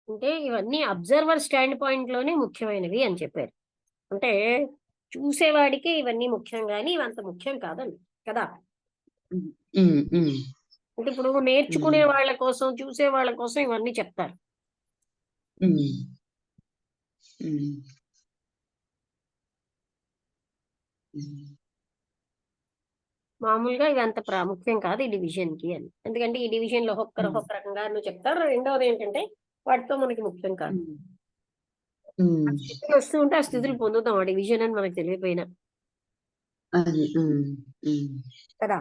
అంటే ఇవన్నీ observer stand point లోనే ముఖ్యమైనవి అని చెప్పారు. అంటే చూసేవాడికి ఇవన్నీ ముఖ్యం కానీ ఇవంత ముఖ్యం కాదండి కదా. ఉమ్, ఉమ్, ఉమ్, అంటే ఇప్పుడు నేర్చుకునే వాళ్ళ కోసం చూసే వాళ్ళ కోసం ఇవన్నీ చెప్తారు. ఉమ్, ఉమ్, ఉమ్, మామూలుగా ఇవి అంత ప్రాముఖ్యం కాదు ఈ డివిజన్ కి అని. ఎందుకంటే ఈ డివిజన్ లో ఒక్కొక్కరు ఒక్కొక్క రకంగా నువ్వు చెప్తారు. రెండవది ఏంటంటే వాటితో మనకి ముఖ్యం కాదు. ఉమ్, ఉమ్, స్థితులు వస్తూ ఉంటే ఆ స్థితులు పొందుతాం ఆ డివిజన్ అని మనకు తెలియపోయినా అది కదా.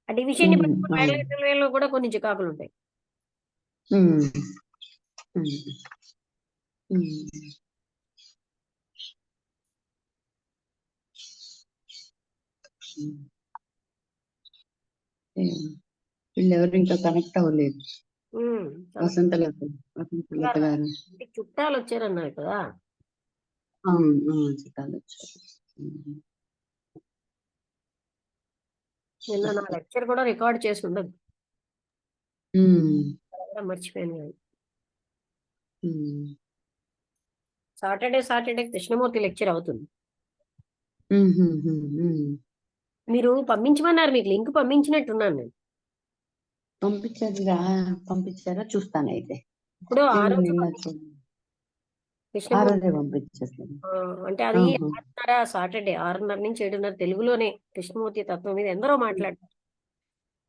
ఆ డివిజన్ ని బట్టి వేలలో కూడా కొన్ని చికాకులు ఉంటాయి. ఉమ్, ఉమ్, ఉమ్. వీళ్ళెవరు ఇంకా కనెక్ట్ అవ్వలేదు. ఉమ్, వసంతలత గారు అంటే చుట్టాలు వచ్చారన్నారు కదా. చుట్టాలు వచ్చారు. నిన్న నా లెక్చర్ కూడా రికార్డ్ చేసి ఉండదు, మర్చిపోయాను కానీ. సాటర్డే కృష్ణమూర్తి లెక్చర్ అవుతుంది. మీరు పంపించమన్నారు, మీకు లింక్ పంపించినట్టున్నాను నేను. పంపించారా చూస్తాను అయితే. ఇప్పుడు ఆ నేను రోజు నిన్న కృష్ణమూర్తి పంపించేస్తాను. అంటే అది 6:30 సాటర్డే 6:30 నుంచి 7:30 తెలుగులోనే కృష్ణమూర్తి తత్వం మీద ఎందరో మాట్లాడతారు.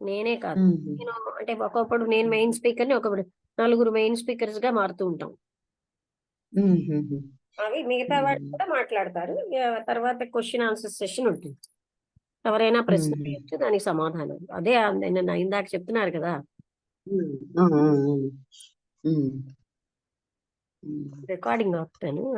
నేనే కాదు, నేను అంటే ఒకప్పుడు నేను మెయిన్ స్పీకర్ ని, ఒకప్పుడు నలుగురు మెయిన్ స్పీకర్స్ గా మారుతూ ఉంటాం. అవి మిగతా వాళ్ళు కూడా మాట్లాడతారు. తర్వాత క్వశ్చన్ ఆన్సర్ సెషన్ ఉంటుంది. ఎవరైనా ప్రశ్న వేయచ్చు, దానికి సమాధానం. అదే నిన్న ఇందాక చెప్తున్నారు కదా. రికార్డింగ్ ఆపుతాను.